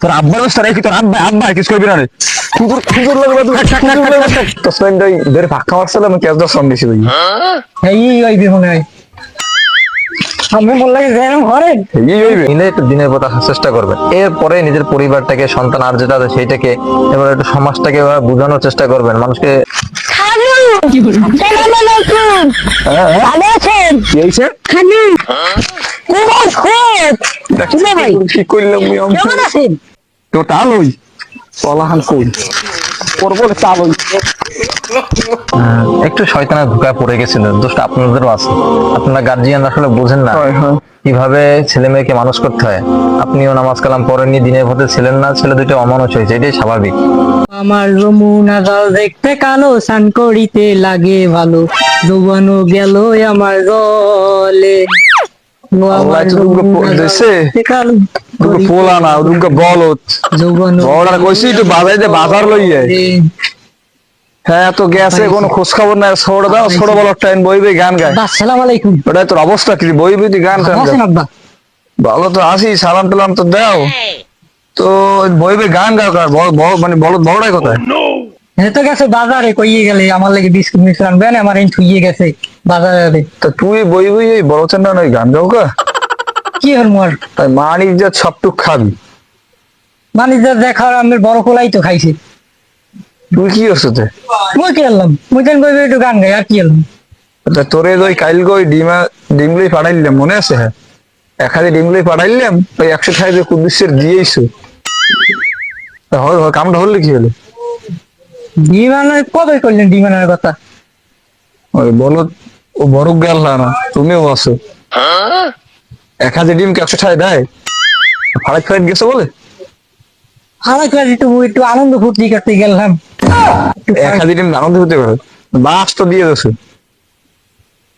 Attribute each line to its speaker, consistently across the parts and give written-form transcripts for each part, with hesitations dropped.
Speaker 1: তোর আব্বার অবস্থা রেখে তোর আব্বা আব্বা কিছু করবি না রে কুকুর কুকুর লাগবে তো সন্ধ্যায় ধরে ফাঁকা মারছিল আমি ক্যাশ দশ দিছি ভাই
Speaker 2: এই ওই বিমনে আমি বললাম যে এরকম ঘরে
Speaker 1: এই হইবে
Speaker 3: মিলে একটু দিনের পথ আসার চেষ্টা করবেন। এরপরে নিজের পরিবারটাকে, সন্তান আর যেটা আছে সেইটাকে, এবার একটু সমাজটাকে বোঝানোর চেষ্টা করবেন মানুষকে।
Speaker 2: ভালো আছেন?
Speaker 1: কি হইছে
Speaker 2: খালি ভাই
Speaker 1: কি করলাম
Speaker 2: কেমন আছেন?
Speaker 1: তো তাল হই পলাহান কই ওর বলে চাল হই
Speaker 3: একটু শয়তানের ধোঁকায় পড়ে গেছিল, দোষটা আপনাদেরও আছে। আপনারা গার্জিয়ান আসলে বোঝেন না কিভাবে ছেলে মেয়েকে মানুষ করতে হয়। আপনিও নামাজ কালাম পড়েননি, দিনের পথে ছিলেন না, ছেলে দুটো অমানুষ হয়েছে, এটাই স্বাভাবিক।
Speaker 2: আমার যমুনা জল দেখতে কালো, স্নান করিতে লাগে ভালো, ডুবানো গেল আমার গলে। ও আমার যমুনা জল দেখতে কালো,
Speaker 1: পোলা না ওদিকে বলত
Speaker 2: যৌবন
Speaker 1: বড় কইছি তো বাজাইতে বাজার লইয়ে হ্যাঁ তো গেছে কোনো খোঁজ খবর নাই ছোট দাও ছোট বড় টাইম বইবে গান গায়
Speaker 2: আসসালামু আলাইকুম।
Speaker 1: ওটাই তোর অবস্থা কি বইবি তুই গান
Speaker 2: ভালো
Speaker 1: গান
Speaker 2: আছেন আব্বা?
Speaker 1: ভালো তো আসি সালাম টালাম তো দাও তো বইবে গান গাও কার মানে বলদ বড়টাই কোথায়
Speaker 2: হ্যাঁ তো গেছে বাজারে, কইয়ে গেলে আমার লাগে বিস্কুট মিষ্টি আনবেন, আমার এই থুইয়ে গেছে বাজারে।
Speaker 1: তা তুই বইবি এই বড় চান্ডা নয় গান গাও কা
Speaker 2: কি হল মোর
Speaker 1: তাই মানিক যা সবটুক খাবি
Speaker 2: মানে যা দেখার আমি বড় কোলাই তো খাইছি।
Speaker 1: তুই কি করছো তে
Speaker 2: মই কি আনলাম, মই কেন কইবে একটু গান গাই আর কি আনলাম।
Speaker 1: তা তোরে ওই কাইল গই ডিমগুলোই পাঠাইলাম মনে আছে হ্যাঁ এক হাজার ডিমগুলোই পাঠাইলাম ওই 100 যে কুদ্দুসের দিয়েইছো হয় কামটা হলে কি হলো
Speaker 2: ডিমানের কবে করলেন ডিমানের কথা?
Speaker 1: ওই বলো ও বড় গেল না তুমিও আছো 1000 ডিম কি 100 দেয় ফারাক ফারাক গেছো বলে
Speaker 2: আমার ক্লাস একটু আনন্দ ফুর্তি করতে গেলাম।
Speaker 1: 1000 ডিম আনন্দ হতে পারে বাস তো দিয়ে দেছো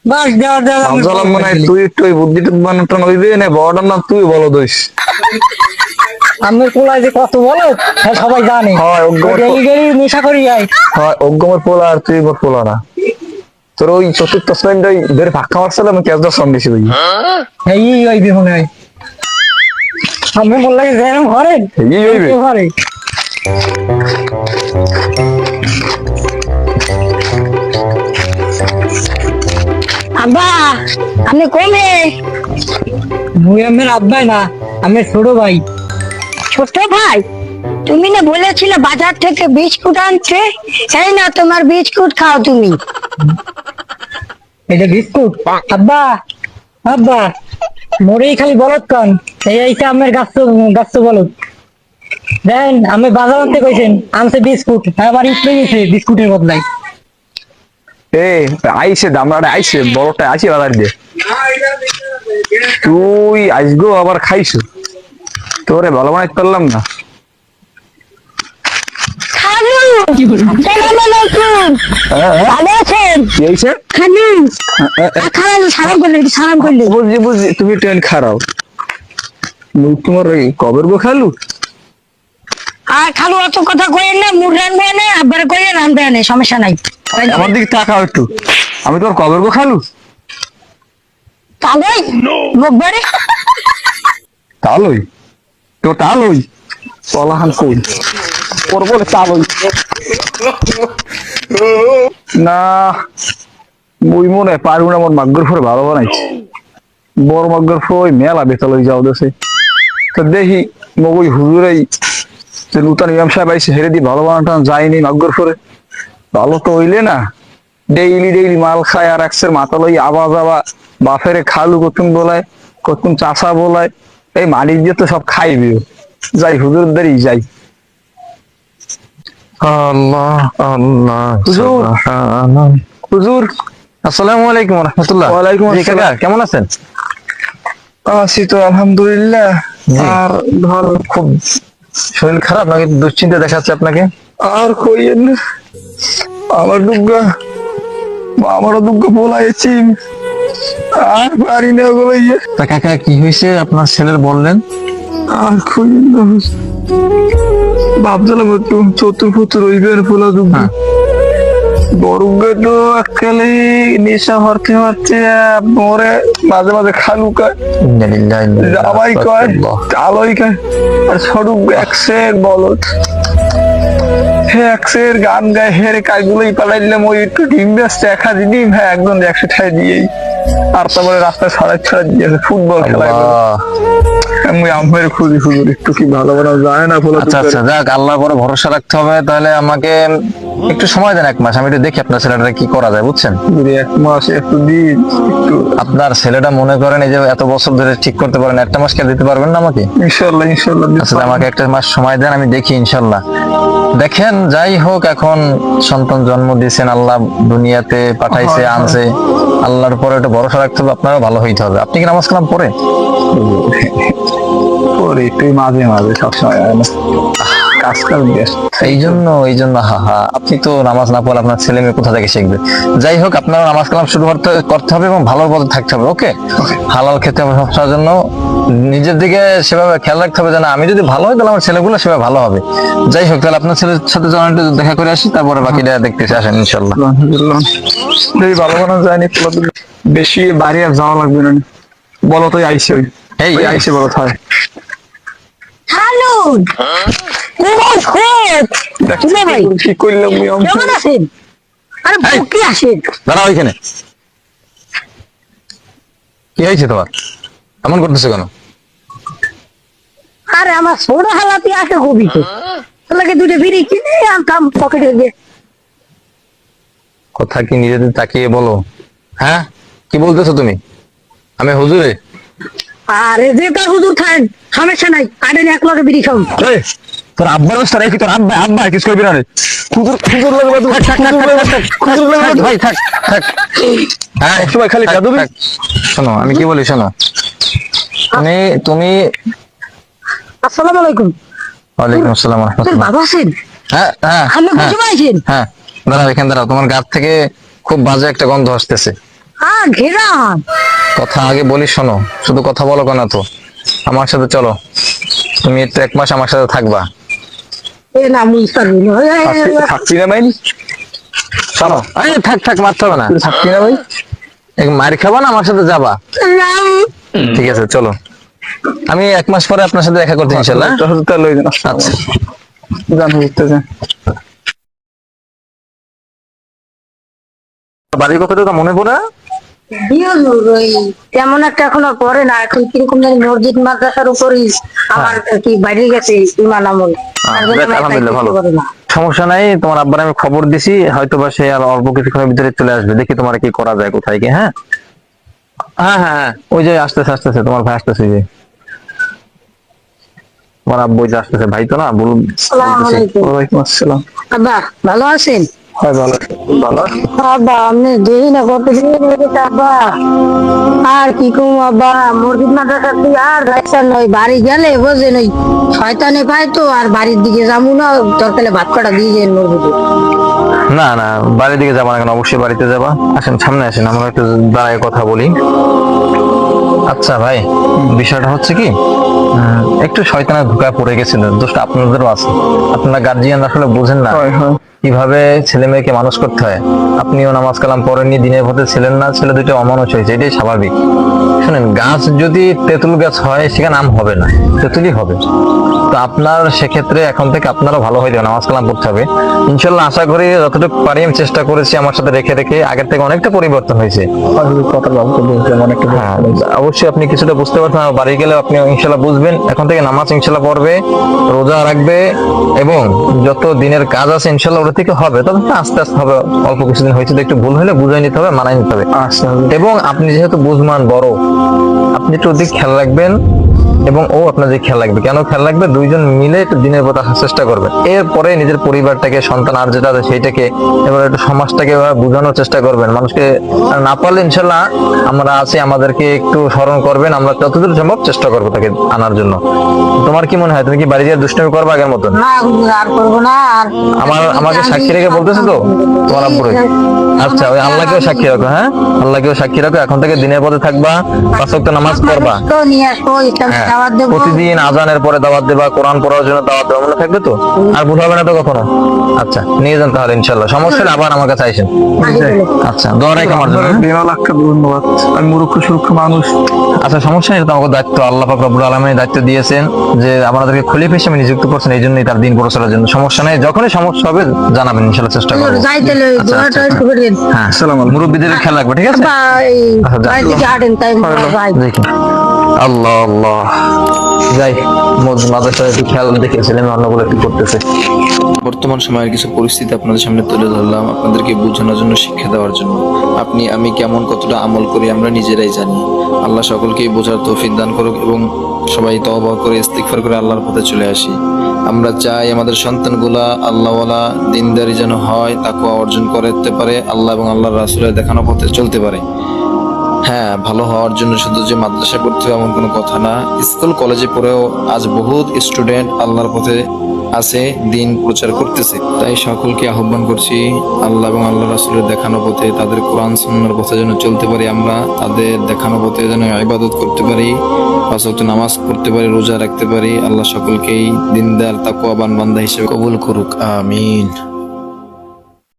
Speaker 2: বাস দেওয়ার দেওয়ার আমি
Speaker 1: ভাবছিলাম মনে হয় তুই একটু ওই বুদ্ধিটা বানানোটা নইবে না বড়টার নাম তুই বলো দোষ
Speaker 2: আমি কোলায় যে কত বলো হ্যাঁ সবাই জানে।
Speaker 1: হয়, ওর
Speaker 2: ডেলি ডেলি নেশা করি যাই।
Speaker 1: হয় অজ্ঞমের পোলা আর তুই মোর পোলা না তোর ওই চতুর্থ শ্রেণীটাই ধরে ফাঁকা মারছিল আমি ক্যাশ দশ দিছি ভাই
Speaker 2: এই ওই বিমনে আমি বললাম যে এরকম ঘরে
Speaker 1: এই হইবে
Speaker 2: ঘরে আব্বা আপনি কমে মুই আমার আব্বাই না আমি ছোট ভাই।
Speaker 4: ছোট ভাই, তুমি না বলেছিলে বাজার থেকে বিস্কুট আনছে, এই না তোমার বিস্কুট খাও তুমি।
Speaker 2: এটা বিস্কুট আব্বা আব্বা মোরেই খালি বলত কন এইটা আমার গাছ বলত দেন আমি বাজার আনতে কইছেন আনছে বিস্কুট আমার ইচ্ছে গেছে বিস্কুটের বদলাই।
Speaker 1: এ আইসে দামড়াটা আইসে বড়টা আইসে বাজার দিয়ে তুই আইসগো আবার খাইছো তোরে ভালো বানাইতে পারলাম না
Speaker 4: খালু, আসসালামু আলাইকুম। ভালো আছেন?
Speaker 1: কি হইছে
Speaker 4: খালু, খালু সালাম করলেন, সালাম করলেন।
Speaker 1: বুঝছি বুঝছি তুমি ট্রেন খারাও তোমার ওই কবের গো খালু
Speaker 4: আর খালু অত কথা কইেন না, মুখ রানবে না, আবার কইেন আনবে না, সমস্যা নাই।
Speaker 1: আমার দিকে তাকাও একটু আমি তোমার কবের গো খালু
Speaker 4: তাহলে মুখ বাড়ি
Speaker 1: তালই তো তালই পলাহান কই ওর বলে তালই না মুই মনে পারবো না আমার মাগ্গর ফোর ভালো বানাইছে বড় মাগ্গর ফোর মেলা বেতালই যাও দেশে তো দেখি মগই হুজুরাই যে নূতন ইমাম সাহেব আইসে হেরে দি ভালো বানাটা যায়নি মাগ্গর ফোরে ভালো তো হইলে না ডেইলি মাল খায় আর একসের মাথা লই আবা যাবা বাফেরে খালু কতুন বলায় কতুন চাষা বলায় এই মালিক দিয়ে তো সব খাইবে যাই হুজুরদেরই যাই
Speaker 3: আল্লাহ আল্লাহ
Speaker 1: হুজুর। হুজুর
Speaker 3: আসসালামু আলাইকুম ওয়া রাহমাতুল্লাহ।
Speaker 1: ওয়ালাইকুম
Speaker 3: জি কাকা,
Speaker 1: আসসালাম।
Speaker 3: কেমন আছেন?
Speaker 1: আছি তো আলহামদুলিল্লাহ
Speaker 3: জি।
Speaker 1: আর ধর
Speaker 3: খুব শরীর খারাপ নাকি দুশ্চিন্তা দেখাচ্ছে আপনাকে?
Speaker 1: আর কইয়েন না আমারও দুগ্গা বলাইছি আর পারি না ওগুলো
Speaker 3: তা কাকা কি হয়েছে আপনার ছেলের বললেন?
Speaker 1: আর কইয়েন না ভাবছিলাম একটু চতুর্ফুত রইবেন ফোলা দুগ্গা
Speaker 3: হ্যাঁ।
Speaker 1: বড় তো এককালে নেশা হরতে হরতে মরে মাঝে মাঝে খালু কয়, জামাই কয়, আলোই কয়, আর স্বরূপ একশের বলত। হে একশের গান গায়, হের কাজগুলোই পালাই দিলাম, ওই একটু ডিম বেচতে 1,000 ডিম, হ্যাঁ একদম 100 টাকা দিয়েই। আর তারপরে রাস্তায় ছড়া দিয়েছে ফুটবল খেলায়। আমি আমের খুঁজি হুজুর, একটু কি ভালো বানাও যায় না বলো।
Speaker 3: আচ্ছা আচ্ছা, যাক, আল্লাহর পরে ভরসা রাখতে হবে। তাহলে আমাকে একটু সময় দেন, 1 মাস, আমি একটু দেখি আপনার ছেলেটা কি করা যায়, বুঝছেন?
Speaker 1: 1 মাস একটু দিন, একটু
Speaker 3: আপনার ছেলেটা মনে করেন এই যে এত বছর ধরে ঠিক করতে পারেন, 1 মাস কে দিতে পারবেন না আমাকে?
Speaker 1: ইনশাল্লাহ ইনশাল্লাহ।
Speaker 3: আচ্ছা, আমাকে 1 মাস সময় দেন, আমি দেখি ইনশাল্লাহ। দেখেন, যাই হোক, এখন সন্তান জন্ম দিয়েছেন আল্লাহ, দুনিয়াতে পাঠাইছে, আনছে, আল্লাহর পরে একটু ভরসা রাখতে হবে, আপনারও ভালো হইতে হবে। আপনি কি নামাজ কালাম পড়ে?
Speaker 1: পরে একটু মাঝে মাঝে, সবসময় হয় না, কাজ কাজ ব্যস্ত।
Speaker 3: এই জন্য আপনি তো নামাজ না পড়লে আপনার ছেলে মেয়ে কোথা থেকে শিখবে? যাই হোক, আপনার নামাজ কালাম শুরু করতে হবে এবং ভালোর পথে থাকতে হবে। ওকে, হালাল খেতে হবে সবসময়ের জন্য, নিজের দিকে সেভাবে খেয়াল রাখতে হবে যেন আমি যদি ভালো হয় তাহলে আমার ছেলেগুলো সেভাবে ভালো হবে। যাই হোক, তাহলে আপনার ছেলের সাথে যখন একটু দেখা করে আসি, তারপরে বাকিটা দেখতেছি, আসেন ইনশাল্লাহ।
Speaker 1: যদি ভালো বানানো যায়নি, বেশি বাড়ি আর যাওয়া লাগবে না, বলো তো আইসে,
Speaker 3: এই
Speaker 1: আইসে বলো হয়।
Speaker 4: হ্যালো ভাই,
Speaker 1: কি করলাম
Speaker 4: কেমন আছেন? আরে বুকে আসেন।
Speaker 3: দাঁড়াও ওইখানে। কি হয়েছে তোমার, এমন করতেছো কেন?
Speaker 4: আরে আমার সোনা হালাতে আসে কবি তো, লাগে 2টা বিড়ি কিনে আনতাম পকেটে দিয়ে।
Speaker 3: কথা কি নিজেদের তাকিয়ে বলো? হ্যাঁ, কি বলতেছো তুমি? আমি হুজুরে?
Speaker 4: আরে যে তার হুজুর খান, সমস্যা নাই, আরে 1 লগে বিড়ি খাও।
Speaker 1: তোর আব্বার অবস্থা রেখে, তোর আব্বা কিছু করবি না রে। খুজুর লাগবে,
Speaker 3: ভাই থাক থাক। হ্যাঁ,
Speaker 1: সবাই খালি
Speaker 3: থাক,
Speaker 1: যাদবি।
Speaker 3: থাক। শোনো, আমি কি বলি শোনো, তুমি
Speaker 4: আসসালামু আলাইকুম।
Speaker 3: ওয়ালাইকুম আসসালাম ওয়া
Speaker 4: তোর
Speaker 3: রাহমাতুল্লাহ।
Speaker 4: বাবা আছেন?
Speaker 3: হ্যাঁ হ্যাঁ
Speaker 4: আমি
Speaker 3: হ্যাঁ,
Speaker 4: বুঝতে পারছেন।
Speaker 3: হ্যাঁ, দাঁড়াও এখানে দাঁড়াও, তোমার গাছ থেকে খুব বাজে একটা গন্ধ আসতেছে।
Speaker 4: ঘেরাম।
Speaker 3: কথা আগে বলি, শোনো, শুধু কথা বলো কেন তো, আমার সাথে চলো, তুমি একটু 1 মাস আমার সাথে থাকবা।
Speaker 4: এ না মুস্তারি
Speaker 1: থাকছি না ভাই,
Speaker 3: চলো, আরে থাক থাক, মারতে হবে না,
Speaker 1: থাকছি না ভাই।
Speaker 3: মার খাবা না, আমার সাথে যাবা? ঠিক আছে, চলো, আমি 1 মাস পরে আপনার সাথে দেখা করতে ইনশাল্লাহ।
Speaker 1: আচ্ছা, জান বুঝতে যান।
Speaker 3: বাড়ির কথাটা তো মনে পড়ে?
Speaker 4: তেমন একটা এখনো পরে না, এখন কিরকম জানি মসজিদ মাদ্রাসার উপরই আমার কি বাইরে গেছে ইমান আমল। তার জন্য আমি
Speaker 3: আলহামদুলিল্লাহ, ভালো,
Speaker 4: করি না।
Speaker 3: সমস্যা নাই। তোমার আব্বার আমি খবর দিছি, হয়তো বা সে আর অল্প কিছুক্ষণের ভিতরে চলে আসবে, দেখি তোমার কি করা যায়, কোথায় কি। হ্যাঁ হ্যাঁ হ্যাঁ হ্যাঁ, ওই যে আসতেছে আসতেছে, তোমার ভাই আসতেছে, ওই যে তোমার আব্বু ওই যে আসতেছে, ভাই তো না
Speaker 4: আসসালামু আলাইকুম।
Speaker 1: ওয়ালাইকুম আসসালাম।
Speaker 4: আব্বা ভালো আছেন?
Speaker 1: হয় ভালো ভালো।
Speaker 4: আব্বা আপনি দেই না কতদিন হয়ে গেছে আব্বা। আর কি কম আব্বা, মসজিদ মাদ্রাসা তুই আর রাইসার নয়, বাড়ি গেলে বোঝেন ওই শয়তানে পায় তো, আর বাড়ির দিকে যাবো না, তরকালে ভাত কাটা দিয়ে যান মসজিদে।
Speaker 3: না না, বাড়ির দিকে যাবা না কেন, অবশ্যই বাড়িতে যাবা। আসেন, সামনে আসেন, আমরা একটু দাঁড়ায় কথা বলি। আচ্ছা ভাই, বিষয়টা হচ্ছে কি, একটু শয়তানের ধোঁকায় পড়ে গেছিল, দোষটা আপনাদেরও আছে। আপনারা গার্জিয়ান আসলে বোঝেন না
Speaker 1: হয় হয়।
Speaker 3: কিভাবে ছেলে মেয়েকে মানুষ করতে হয়। আপনিও নামাজ কালাম পড়েননি, দিনের পথে ছিলেন না, ছেলে দুটো অমানুষ হয়েছে, এটাই স্বাভাবিক। শুনেন, গাছ যদি তেঁতুল গাছ হয়, সেখানে আম হবে না, তেঁতুলই হবে। তো আপনার সেক্ষেত্রে এখন থেকে আপনারও ভালো হয়ে যাবে, নামাজ কালাম পড়তে হবে ইনশাল্লাহ। আশা করি যতটুকু পারি আমি চেষ্টা করেছি, আমার সাথে রেখে রেখে আগের থেকে অনেকটা পরিবর্তন হয়েছে।
Speaker 1: কথা বাবুকে বলতে অনেকটা
Speaker 3: হ্যাঁ, অবশ্যই আপনি কিছুটা বুঝতে পারছেন, আর বাড়ি গেলে আপনি ইনশাল্লাহ বুঝবেন। এখন থেকে নামাজ ইনশাল্লাহ পড়বে, রোজা রাখবে, এবং যত দিনের কাজ আছে ইনশাল্লাহ ওটা থেকে হবে, তবে আস্তে আস্তে হবে। অল্প কিছুদিন হয়েছে তো, একটু ভুল হলে বুঝাই নিতে হবে, মানাই নিতে হবে।
Speaker 1: আচ্ছা।
Speaker 3: এবং আপনি যেহেতু বুঝমান বড়, আপনি একটু অধিক খেয়াল রাখবেন, এবং ও আপনার যে খেয়াল রাখবে। কেন খেয়াল রাখবে? দুইজন মিলে একটু দিনের পথে আসার চেষ্টা করবেন। এরপরে নিজের পরিবারটাকে, সন্তান আর যেটা আছে সেইটাকে, এবার একটু সমাজটাকে বোঝানোর চেষ্টা করবেন। মানুষকে আর না পারলে ইনশাল্লাহ আমরা আছি, আমাদেরকে একটু স্মরণ করবেন, আমরা যতদূর সম্ভব চেষ্টা করবো তাকে আনার জন্য। তোমার কি মনে হয়, তুমি কি বাড়ি গিয়ে দুষ্টামি করবে আগের মতন?
Speaker 4: না আর করবো না। আর
Speaker 3: আমাকে সাক্ষী রেখে বলতেছো তো তোমার আব্বুরে? আচ্ছা, ওই আল্লাহকেও সাক্ষী রাখো। হ্যাঁ, আল্লাহকেও সাক্ষী রাখো, এখন থেকে দিনের পথে থাকবা, 5 ওয়াক্ত নামাজ পড়বা।
Speaker 4: নিয়ে আসবো, ইসলাম
Speaker 3: হ্যাঁ,
Speaker 4: দাওয়াত দেবো।
Speaker 3: প্রতিদিন আজানের পরে দাওয়াত দেবা, কোরআন পড়ার জন্য দাওয়াত দেওয়া, মনে থাকবে তো? আর ভুল হবে না তো কখনো? আচ্ছা, নিয়ে যান তাহলে ইনশাল্লাহ। সমস্যা হলে আবার আমার কাছে আইসেন। আচ্ছা, দোয়া রাখ আমার জন্য।
Speaker 1: আপনার বিনা লাখ টাকা ধন্যবাদ। আমি মূর্খ সুরক্ষ মানুষ।
Speaker 3: আচ্ছা, সমস্যা নেই, এটা তো আমাদের দায়িত্ব। আল্লাহ পাক রব্বুল আলামিন দায়িত্ব দিয়েছেন যে আমাদেরকে খলিফা হিসেবে নিযুক্ত করছেন, এই জন্যই তার দিন প্রচারের জন্য। সমস্যা নেই, যখনই সমস্যা হবে জানাবেন, ইনশাল্লাহ চেষ্টা করবো।
Speaker 4: যাইতে লই
Speaker 3: আচ্ছা,
Speaker 4: দোয়াটা
Speaker 3: আচ্ছা,
Speaker 4: একটু করেন।
Speaker 3: হ্যাঁ,
Speaker 1: আসসালামু আলাইকুম।
Speaker 3: মুরব্বীদের খেয়াল রাখবে, ঠিক আছে?
Speaker 4: ভাই
Speaker 3: আচ্ছা, যান।
Speaker 4: ভাই দিকে হাঁটেন তাই ভাই।
Speaker 3: দেখি, আল্লাহ আল্লাহ, যাই মাদ্রাসায় একটু খেয়াল দেখে ছেলে মেয়ে অন্যগুলো একটু করতেছে।
Speaker 5: বর্তমান সময়ের কিছু পরিস্থিতি আপনাদের সামনে তুলে ধরলাম, আপনাদেরকে বোঝানোর জন্য, শিক্ষা দেওয়ার জন্য। আপনি আমি কেমন কতটা আমল করি আমরা নিজেরাই জানি। আল্লাহ সকলকেই বোঝার তৌফিক দান করুক এবং সবাই তওবা করে ইস্তিগফার করে আল্লাহর পথে চলে আসি। আমরা চাই আমাদের সন্তানগুলা আল্লাহওয়ালা দিনদারি যেন হয়, তাকওয়া অর্জন করতে পারে, আল্লাহ এবং আল্লাহর রাসূলের দেখানো পথে চলতে পারে। হ্যাঁ, ভালো হওয়ার জন্য শুধু যে মাদ্রাসা পড়তে হবে এমন কোনো কথা না। স্কুল কলেজে পড়েও আজ বহুত স্টুডেন্ট আল্লাহর পথে আছে, দিন প্রচার করতেছে। তাই সকলকে আহ্বান করছি আল্লাহ এবং আল্লাহ রাসূলের দেখানো পথে, তাদের কোরআন সুন্নাহর পথে যেন চলতে পারি, আমরা তাদের দেখানো পথে যেন ইবাদত করতে পারি, 5 ওয়াক্ত নামাজ পড়তে পারি, রোজা রাখতে পারি। আল্লাহ সকলকেই দিনদার তাকওয়াবান বান্দা হিসেবে কবুল করুক, আমিন।